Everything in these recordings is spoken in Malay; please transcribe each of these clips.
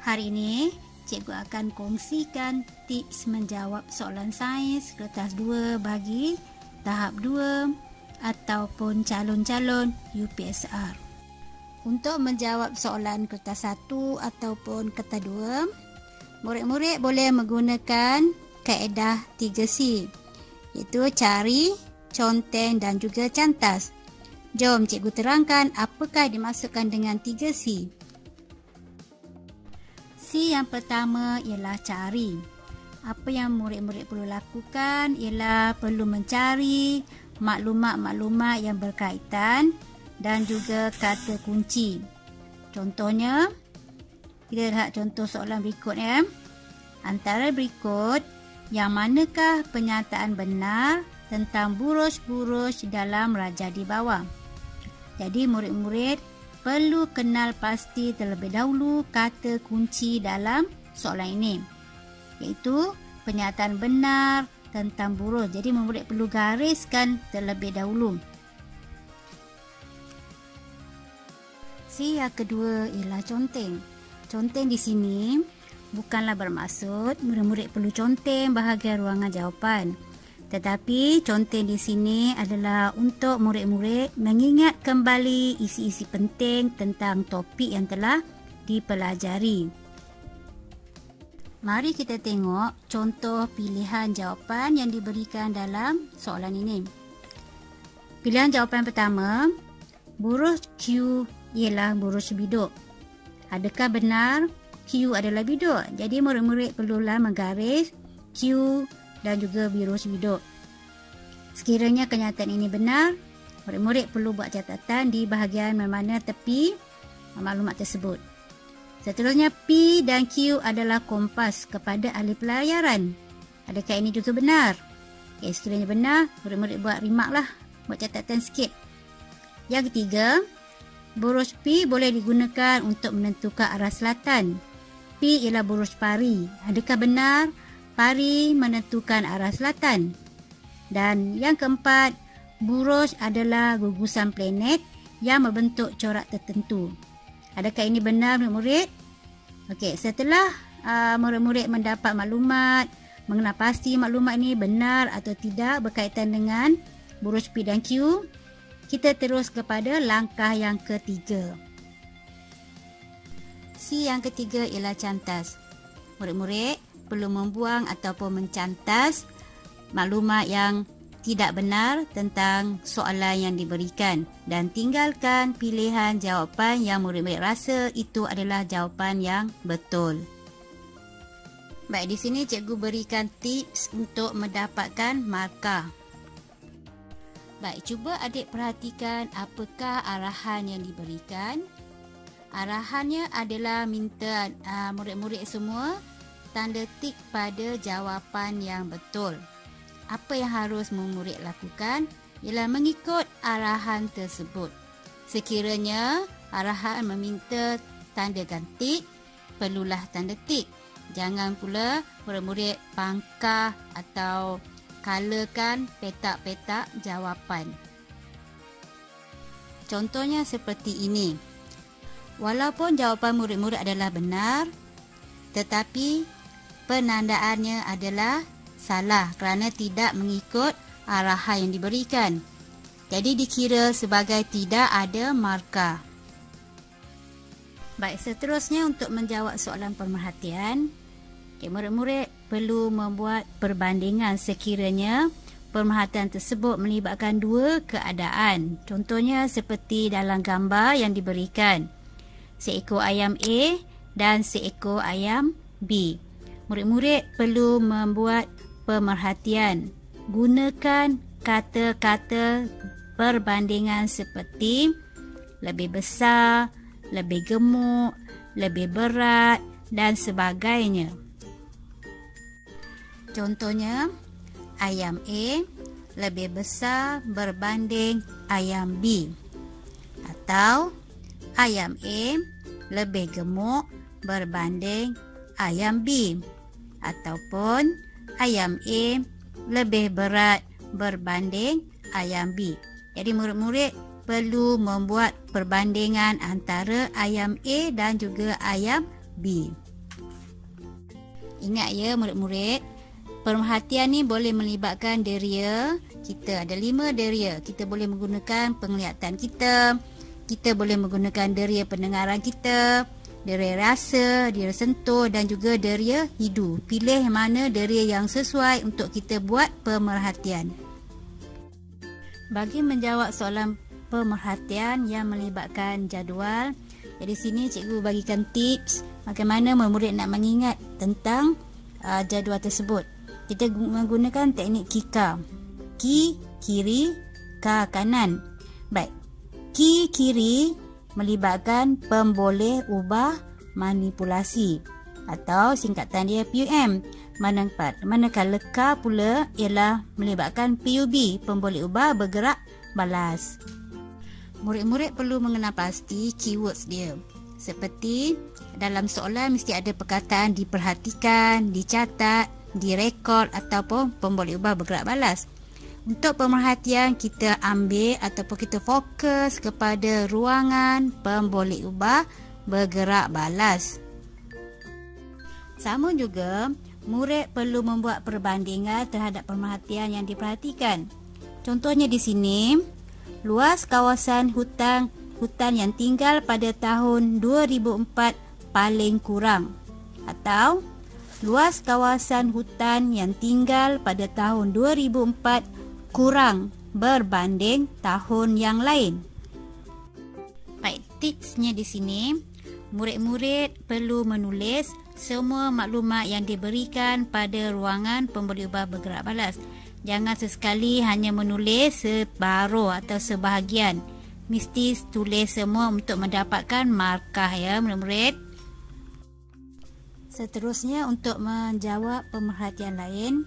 Hari ini, cikgu akan kongsikan tips menjawab soalan sains kertas 2 bagi tahap 2 ataupun calon-calon UPSR. Untuk menjawab soalan kertas 1 ataupun kertas 2, murid-murid boleh menggunakan kaedah 3C, iaitu cari, conteng dan juga cantas. Jom cikgu terangkan apakah dimaksudkan dengan 3C. C yang pertama ialah cari. Apa yang murid-murid perlu lakukan ialah perlu mencari maklumat-maklumat yang berkaitan dan juga kata kunci. Contohnya, kita lihat contoh soalan berikut ya. Antara berikut, yang manakah pernyataan benar tentang buruj-buruj dalam raja di bawah? Jadi murid-murid perlu kenal pasti terlebih dahulu kata kunci dalam soalan ini, iaitu pernyataan benar tentang buruj. Jadi murid perlu gariskan terlebih dahulu. C yang kedua ialah conteng. Conteng di sini bukanlah bermaksud murid-murid perlu conteng bahagian ruangan jawapan. Tetapi conteng di sini adalah untuk murid-murid mengingat kembali isi-isi penting tentang topik yang telah dipelajari. Mari kita tengok contoh pilihan jawapan yang diberikan dalam soalan ini. Pilihan jawapan pertama, buruj Q ialah buruj biduk. Adakah benar Q adalah biduk? Jadi murid-murid perlulah menggaris Q dan juga buruj biduk. Sekiranya kenyataan ini benar, murid-murid perlu buat catatan di bahagian mana tepi maklumat tersebut. Seterusnya, P dan Q adalah kompas kepada ahli pelayaran. Adakah ini juga benar? Sekiranya benar, murid-murid buat rimaklah, buat catatan sikit. Yang ketiga, buruj P boleh digunakan untuk menentukan arah selatan. P ialah buruj pari. Adakah benar pari menentukan arah selatan? Dan yang keempat, buruj adalah gugusan planet yang membentuk corak tertentu. Adakah ini benar murid-murid? Okey, setelah murid-murid mendapat maklumat, mengenal pasti maklumat ini benar atau tidak berkaitan dengan buruj P dan Q, kita terus kepada langkah yang ketiga. C yang ketiga ialah cantas. Murid-murid perlu membuang ataupun mencantas maklumat yang tidak benar tentang soalan yang diberikan dan tinggalkan pilihan jawapan yang murid-murid rasa itu adalah jawapan yang betul. Baik, di sini cikgu berikan tips untuk mendapatkan markah. Baik, cuba adik perhatikan apakah arahan yang diberikan. Arahannya adalah minta murid-murid semua tanda tik pada jawapan yang betul. Apa yang harus murid lakukan ialah mengikut arahan tersebut. Sekiranya arahan meminta tanda tik, perlulah tanda tik. Jangan pula murid-murid pangkah atau colorkan petak-petak jawapan. Contohnya seperti ini. Walaupun jawapan murid-murid adalah benar, tetapi penandaannya adalah salah kerana tidak mengikut arahan yang diberikan. Jadi dikira sebagai tidak ada markah. Baik, seterusnya untuk menjawab soalan pemerhatian, murid-murid perlu membuat perbandingan sekiranya pemerhatian tersebut melibatkan dua keadaan. Contohnya seperti dalam gambar yang diberikan. Seekor ayam A dan seekor ayam B. Murid-murid perlu membuat pemerhatian. Gunakan kata-kata perbandingan seperti lebih besar, lebih gemuk, lebih berat dan sebagainya. Contohnya, ayam A lebih besar berbanding ayam B. Atau ayam A lebih gemuk berbanding ayam B. Ataupun ayam A lebih berat berbanding ayam B. Jadi murid-murid perlu membuat perbandingan antara ayam A dan juga ayam B. Ingat ya murid-murid, pemerhatian ni boleh melibatkan deria. Kita ada 5 deria. Kita boleh menggunakan penglihatan kita. Kita boleh menggunakan deria pendengaran kita, deria rasa, deria sentuh dan juga deria hidu. Pilih mana deria yang sesuai untuk kita buat pemerhatian. Bagi menjawab soalan pemerhatian yang melibatkan jadual, jadi sini cikgu bagikan tips bagaimana murid nak mengingat tentang jadual tersebut. Kita menggunakan teknik KIKA. Ki, kiri, Ka, kanan. Baik. Ki, kiri melibatkan pemboleh ubah manipulasi atau singkatan dia PUM. Manakala Ka pula ialah melibatkan PUB, pemboleh ubah bergerak balas. Murid-murid perlu mengenal pasti keywords dia. Seperti dalam soalan mesti ada perkataan diperhatikan, dicatat, direkod ataupun pemboleh ubah bergerak balas. Untuk pemerhatian kita ambil ataupun kita fokus kepada ruangan pemboleh ubah bergerak balas. Sama juga, murid perlu membuat perbandingan terhadap pemerhatian yang diperhatikan. Contohnya di sini, luas kawasan hutan yang tinggal pada tahun 2004 paling kurang, atau luas kawasan hutan yang tinggal pada tahun 2004 kurang berbanding tahun yang lain. Baik, tipsnya di sini, murid-murid perlu menulis semua maklumat yang diberikan pada ruangan pemboleh ubah bergerak balas. Jangan sesekali hanya menulis separuh atau sebahagian. Mesti tulis semua untuk mendapatkan markah ya murid-murid. Seterusnya untuk menjawab pemerhatian lain,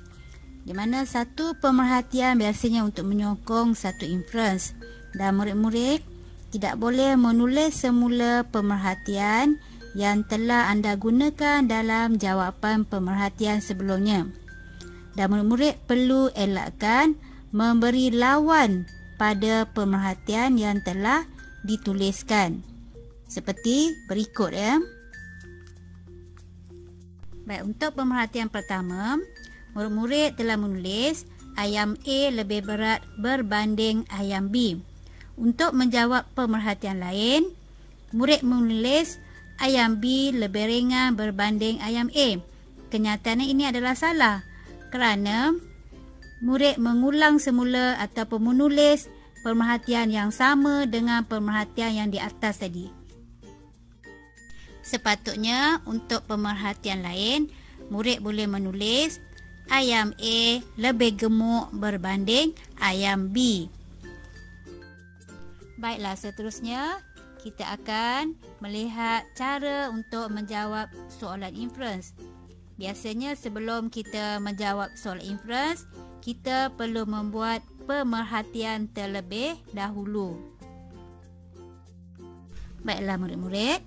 di mana satu pemerhatian biasanya untuk menyokong satu inference, dan murid-murid tidak boleh menulis semula pemerhatian yang telah anda gunakan dalam jawapan pemerhatian sebelumnya. Dan murid-murid perlu elakkan memberi lawan pada pemerhatian yang telah dituliskan. Seperti berikut ya. Baik, untuk pemerhatian pertama, murid-murid telah menulis ayam A lebih berat berbanding ayam B. Untuk menjawab pemerhatian lain, murid menulis ayam B lebih ringan berbanding ayam A. Kenyataannya ini adalah salah kerana murid mengulang semula ataupun menulis pemerhatian yang sama dengan pemerhatian yang di atas tadi. Sepatutnya untuk pemerhatian lain, murid boleh menulis ayam A lebih gemuk berbanding ayam B. Baiklah, seterusnya kita akan melihat cara untuk menjawab soalan inference. Biasanya sebelum kita menjawab soalan inference, kita perlu membuat pemerhatian terlebih dahulu. Baiklah murid-murid,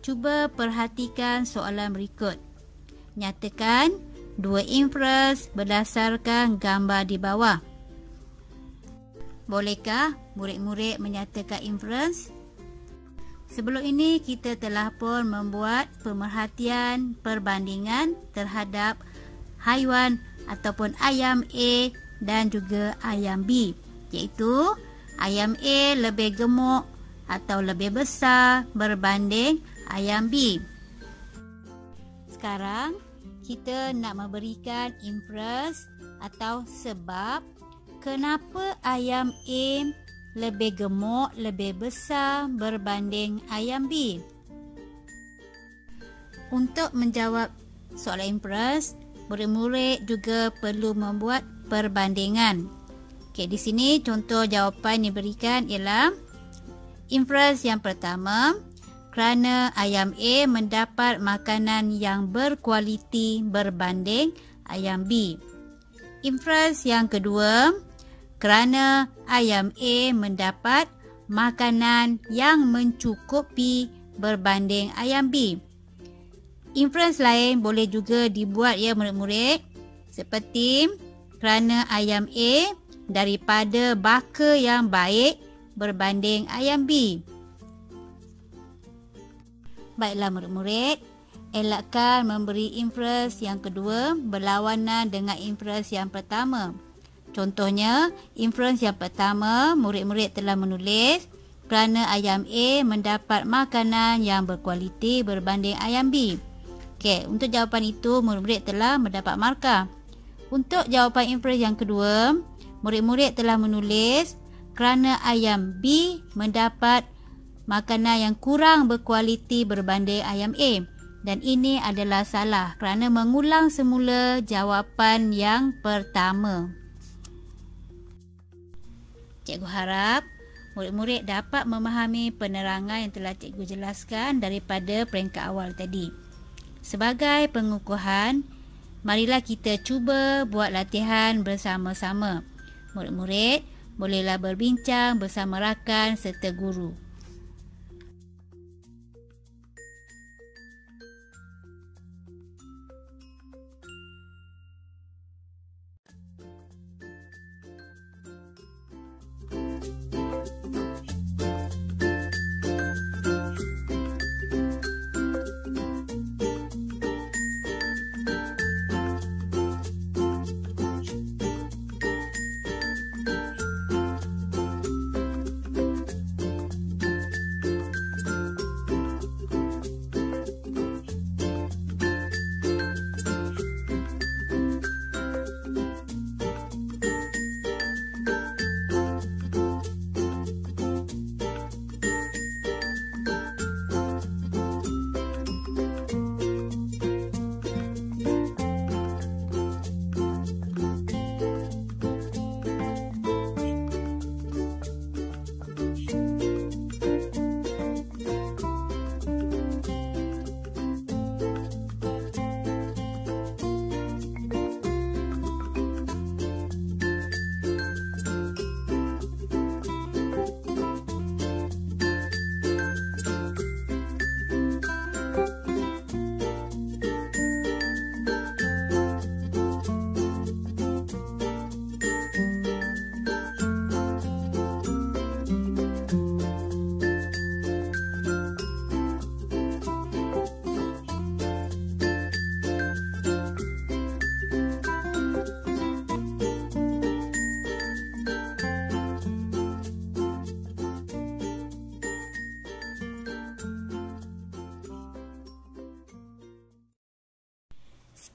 cuba perhatikan soalan berikut. Nyatakan dua inference berdasarkan gambar di bawah. Bolehkah murid-murid menyatakan inference? Sebelum ini kita telah pun membuat pemerhatian perbandingan terhadap haiwan ataupun ayam A dan juga ayam B, iaitu ayam A lebih gemuk atau lebih besar berbanding ayam B. Sekarang kita nak memberikan inference atau sebab kenapa ayam A lebih gemuk, lebih besar berbanding ayam B. Untuk menjawab soalan inference, murid-murid juga perlu membuat perbandingan. Okey, di sini contoh jawapan yang diberikan ialah inference yang pertama, kerana ayam A mendapat makanan yang berkualiti berbanding ayam B. Inference yang kedua, kerana ayam A mendapat makanan yang mencukupi berbanding ayam B. Inference lain boleh juga dibuat ya murid-murid, seperti kerana ayam A daripada baka yang baik berbanding ayam B. Baiklah murid-murid, elakkan memberi inference yang kedua berlawanan dengan inference yang pertama. Contohnya, inference yang pertama, murid-murid telah menulis kerana ayam A mendapat makanan yang berkualiti berbanding ayam B. Okey, untuk jawapan itu, murid-murid telah mendapat markah. Untuk jawapan inference yang kedua, murid-murid telah menulis kerana ayam B mendapat makanan yang kurang berkualiti berbanding ayam A. Dan ini adalah salah kerana mengulang semula jawapan yang pertama. Cikgu harap murid-murid dapat memahami penerangan yang telah cikgu jelaskan daripada peringkat awal tadi. Sebagai pengukuhan, marilah kita cuba buat latihan bersama-sama. Murid-murid bolehlah berbincang bersama rakan serta guru.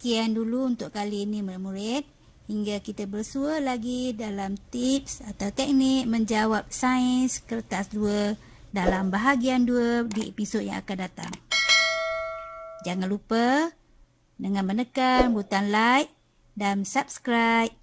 Sekian dulu untuk kali ini murid-murid. Hingga kita bersua lagi dalam tips atau teknik menjawab sains kertas 2 dalam bahagian 2 di episod yang akan datang. Jangan lupa dengan menekan butang like dan subscribe.